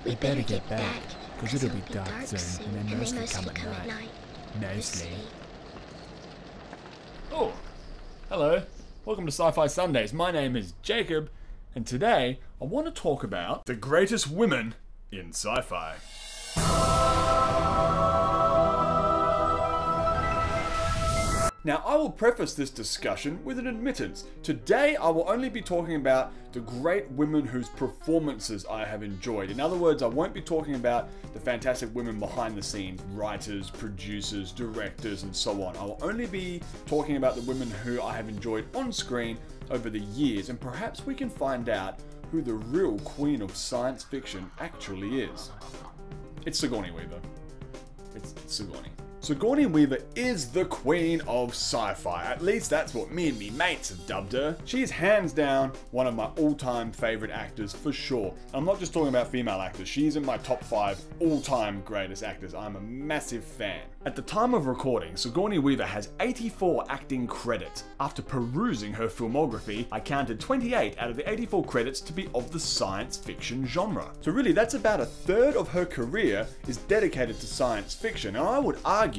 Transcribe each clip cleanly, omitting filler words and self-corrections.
We better get back, because it'll be dark soon, and they mostly come at night. Mostly. Oh, hello. Welcome to Sci-Fi Sundays. My name is Jacob, and today I want to talk about the greatest women in sci-fi. Now, I will preface this discussion with an admittance. Today, I will only be talking about the great women whose performances I have enjoyed. In other words, I won't be talking about the fantastic women behind the scenes, writers, producers, directors, and so on. I will only be talking about the women who I have enjoyed on screen over the years, and perhaps we can find out who the real queen of science fiction actually is. It's Sigourney Weaver. It's Sigourney. Sigourney Weaver is the queen of sci-fi. At least that's what me and me mates have dubbed her. She is hands down one of my all-time favorite actors for sure. I'm not just talking about female actors. She's in my top 5 all-time greatest actors. I'm a massive fan. At the time of recording, Sigourney Weaver has 84 acting credits. After perusing her filmography, I counted 28 out of the 84 credits to be of the science fiction genre. So really, that's about a third of her career is dedicated to science fiction, and I would argue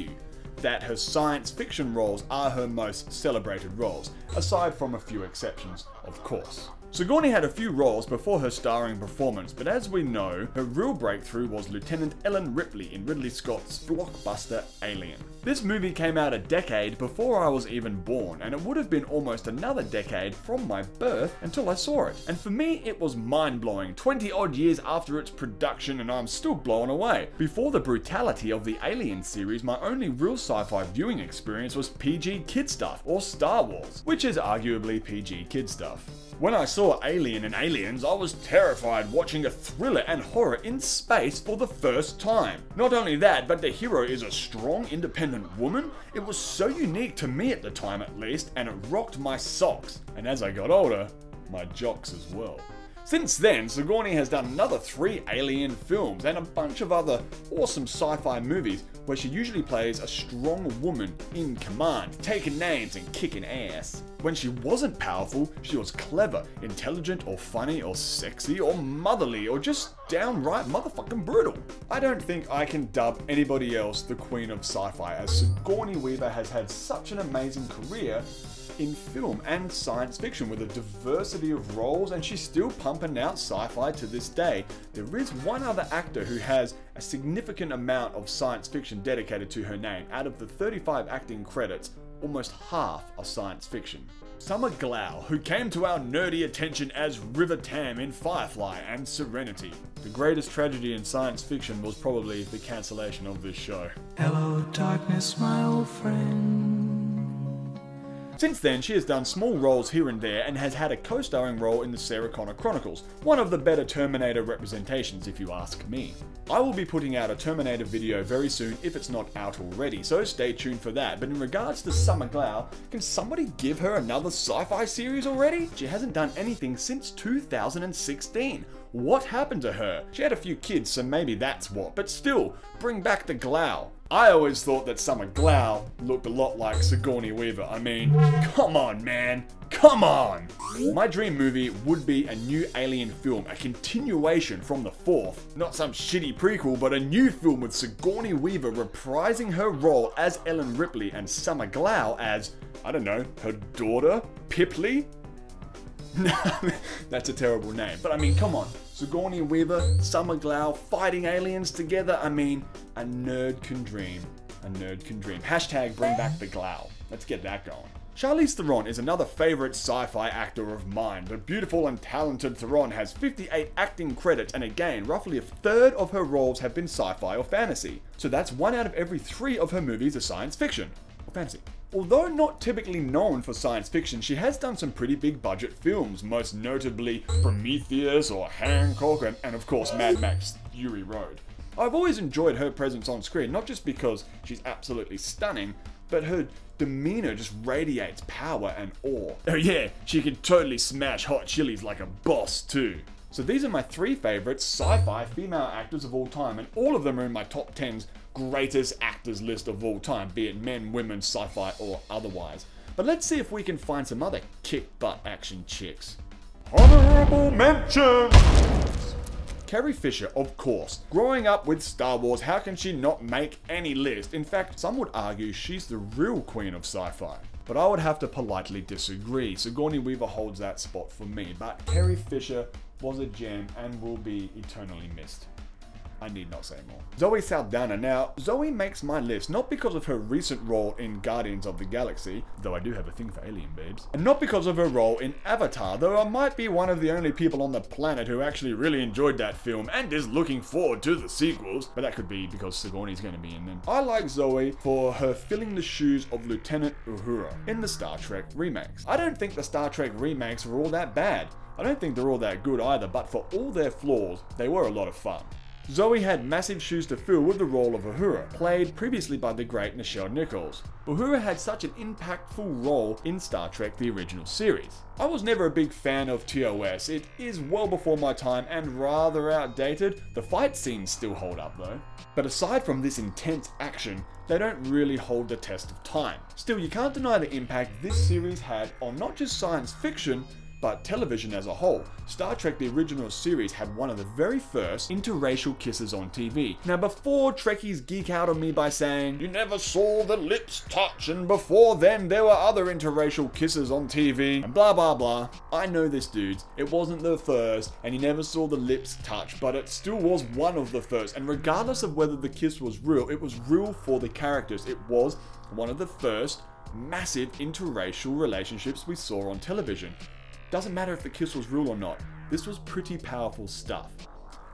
that her science fiction roles are her most celebrated roles, aside from a few exceptions, of course. Sigourney had a few roles before her starring performance, but as we know, her real breakthrough was Lieutenant Ellen Ripley in Ridley Scott's blockbuster Alien. This movie came out a decade before I was even born, and it would have been almost another decade from my birth until I saw it. And for me, it was mind-blowing, 20 odd years after its production, and I'm still blown away. Before the brutality of the Alien series, my only real sci-fi viewing experience was PG kid stuff, or Star Wars, which is arguably PG kid stuff. When I saw Alien and Aliens, I was terrified watching a thriller and horror in space for the first time. Not only that, but the hero is a strong, independent woman. It was so unique to me at the time at least, and it rocked my socks. And as I got older, my jocks as well. Since then, Sigourney has done another 3 Alien films and a bunch of other awesome sci-fi movies where she usually plays a strong woman in command, taking names and kicking ass. When she wasn't powerful, she was clever, intelligent, or funny, or sexy, or motherly, or just downright motherfucking brutal. I don't think I can dub anybody else the queen of sci-fi, as Sigourney Weaver has had such an amazing career in film and science fiction with a diversity of roles, and she's still pumping out sci-fi to this day. There is one other actor who has a significant amount of science fiction dedicated to her name. Out of the 35 acting credits, almost half are science fiction. Summer Glau, who came to our nerdy attention as River Tam in Firefly and Serenity. The greatest tragedy in science fiction was probably the cancellation of this show. Hello darkness, my old friend. Since then, she has done small roles here and there and has had a co-starring role in the Sarah Connor Chronicles, one of the better Terminator representations if you ask me. I will be putting out a Terminator video very soon if it's not out already, so stay tuned for that. But in regards to Summer Glau, can somebody give her another sci-fi series already? She hasn't done anything since 2016. What happened to her? She had a few kids, so maybe that's what, but still, bring back the Glau. I always thought that Summer Glau looked a lot like Sigourney Weaver. I mean, come on, man. Come on! My dream movie would be a new Alien film, a continuation from the 4th. Not some shitty prequel, but a new film with Sigourney Weaver reprising her role as Ellen Ripley and Summer Glau as, I don't know, her daughter? Pipley? That's a terrible name, but I mean, come on. Sigourney Weaver, Summer Glau, fighting aliens together. I mean, a nerd can dream. A nerd can dream. Hashtag bring back the Glau. Let's get that going. Charlize Theron is another favorite sci-fi actor of mine. The beautiful and talented Theron has 58 acting credits, and again, roughly a third of her roles have been sci-fi or fantasy. So that's 1 out of every 3 of her movies are science fiction or fantasy. Although not typically known for science fiction, she has done some pretty big budget films, most notably Prometheus or Hancock, and of course Mad Max Fury Road. I've always enjoyed her presence on screen, not just because she's absolutely stunning, but her demeanor just radiates power and awe. Oh yeah, she can totally smash hot chilies like a boss too. So these are my 3 favorite sci-fi female actors of all time, and all of them are in my top 10's greatest actors list of all time, be it men, women, sci-fi, or otherwise. But let's see if we can find some other kick-butt action chicks. Honorable mentions! Carrie Fisher, of course. Growing up with Star Wars, how can she not make any list? In fact, some would argue she's the real queen of sci-fi. But I would have to politely disagree. Sigourney Weaver holds that spot for me, but Carrie Fisher was a gem and will be eternally missed. I need not say more. Zoe Saldana. Now, Zoe makes my list not because of her recent role in Guardians of the Galaxy, though I do have a thing for alien babes, and not because of her role in Avatar, though I might be one of the only people on the planet who actually really enjoyed that film and is looking forward to the sequels, but that could be because Sigourney's going to be in them. I like Zoe for her filling the shoes of Lieutenant Uhura in the Star Trek remakes. I don't think the Star Trek remakes were all that bad. I don't think they're all that good either, but for all their flaws, they were a lot of fun. Zoe had massive shoes to fill with the role of Uhura, played previously by the great Nichelle Nichols. Uhura had such an impactful role in Star Trek the original series. I was never a big fan of TOS, it is well before my time and rather outdated. The fight scenes still hold up though. But aside from this intense action, they don't really hold the test of time. Still, you can't deny the impact this series had on not just science fiction, but television as a whole. Star Trek the original series had one of the very first interracial kisses on TV. Now before Trekkies geek out on me by saying, you never saw the lips touch and before then there were other interracial kisses on TV and blah blah blah. I know this dudes, it wasn't the first and you never saw the lips touch, but it still was one of the first, and regardless of whether the kiss was real, it was real for the characters. It was one of the first massive interracial relationships we saw on television. Doesn't matter if the kiss was real or not, this was pretty powerful stuff.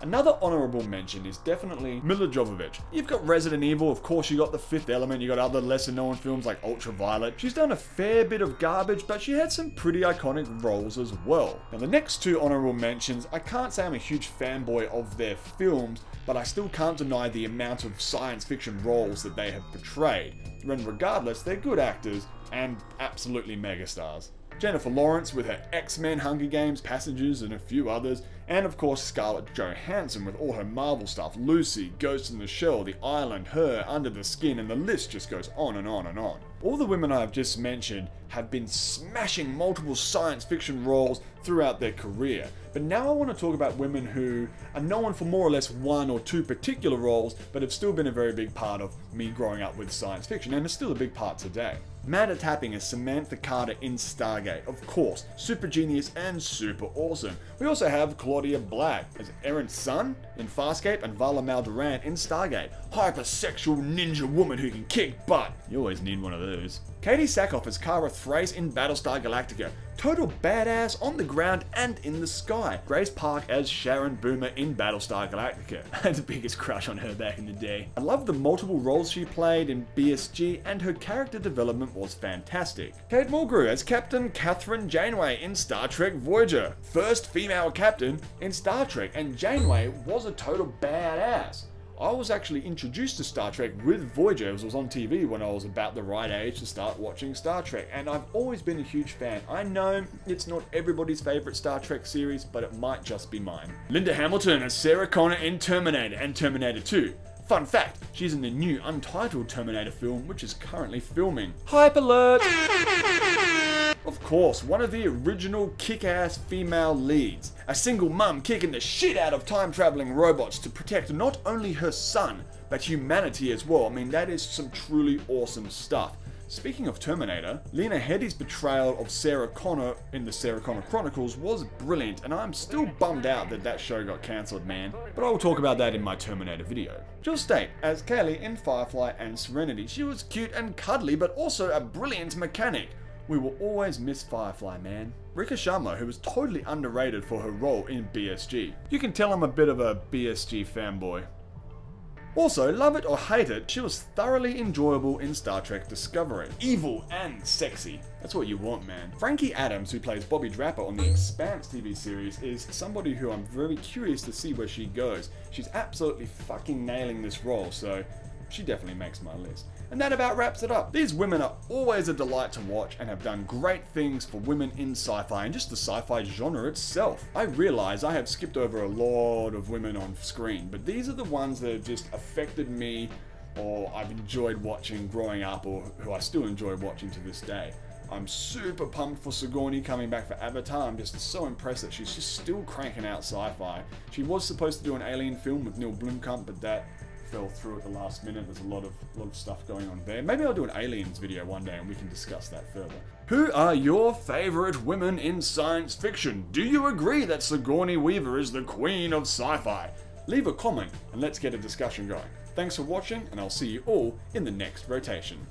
Another honorable mention is definitely Milla Jovovich. You've got Resident Evil, of course you got The Fifth Element, you got other lesser known films like Ultraviolet. She's done a fair bit of garbage, but she had some pretty iconic roles as well. Now the next two honorable mentions, I can't say I'm a huge fanboy of their films, but I still can't deny the amount of science fiction roles that they have portrayed. And regardless, they're good actors and absolutely megastars. Jennifer Lawrence with her X-Men, Hunger Games, Passengers, and a few others, and of course Scarlett Johansson with all her Marvel stuff, Lucy, Ghost in the Shell, The Island, Her, Under the Skin, and the list just goes on and on and on. All the women I have just mentioned have been smashing multiple science fiction roles throughout their career, but now I want to talk about women who are known for more or less one or two particular roles, but have still been a very big part of me growing up with science fiction, and are still a big part today. Mad at Tapping is Samantha Carter in Stargate, of course, super genius and super awesome. We also have Claudia Black as Erin's son in Farscape and Vala Mal-Doran in Stargate. Hypersexual ninja woman who can kick butt. You always need one of those. Katie Sackhoff as Kara Thrace in Battlestar Galactica. Total badass on the ground and in the sky. Grace Park as Sharon Boomer in Battlestar Galactica. I had the biggest crush on her back in the day. I love the multiple roles she played in BSG and her character development was fantastic. Kate Mulgrew as Captain Catherine Janeway in Star Trek Voyager. First female captain in Star Trek, and Janeway was a total badass. I was actually introduced to Star Trek with Voyager. It was on TV when I was about the right age to start watching Star Trek, and I've always been a huge fan. I know it's not everybody's favorite Star Trek series, but it might just be mine. Linda Hamilton as Sarah Connor in Terminator and Terminator 2. Fun fact, she's in the new untitled Terminator film, which is currently filming. Hype alert! Of course, one of the original kick-ass female leads. A single mum kicking the shit out of time-traveling robots to protect not only her son, but humanity as well. I mean, that is some truly awesome stuff. Speaking of Terminator, Lena Headey's portrayal of Sarah Connor in the Sarah Connor Chronicles was brilliant, and I'm still bummed out that that show got cancelled, man. But I will talk about that in my Terminator video. Jill State as Kaylee in Firefly and Serenity. She was cute and cuddly, but also a brilliant mechanic. We will always miss Firefly, man. Rika Sharma, who was totally underrated for her role in BSG. You can tell I'm a bit of a BSG fanboy. Also, love it or hate it, she was thoroughly enjoyable in Star Trek Discovery. Evil and sexy. That's what you want, man. Frankie Adams, who plays Bobby Draper on the Expanse TV series, is somebody who I'm very curious to see where she goes. She's absolutely fucking nailing this role, so she definitely makes my list. And that about wraps it up. These women are always a delight to watch and have done great things for women in sci-fi and just the sci-fi genre itself. I realize I have skipped over a lot of women on screen, but these are the ones that have just affected me or I've enjoyed watching growing up or who I still enjoy watching to this day. I'm super pumped for Sigourney coming back for Avatar. I'm just so impressed that she's just still cranking out sci-fi. She was supposed to do an Alien film with Neil Blomkamp, but that fell through at the last minute. There's a lot of stuff going on there. Maybe I'll do an Aliens video one day and we can discuss that further. Who are your favorite women in science fiction? Do you agree that Sigourney Weaver is the queen of sci-fi? Leave a comment and let's get a discussion going. Thanks for watching, and I'll see you all in the next rotation.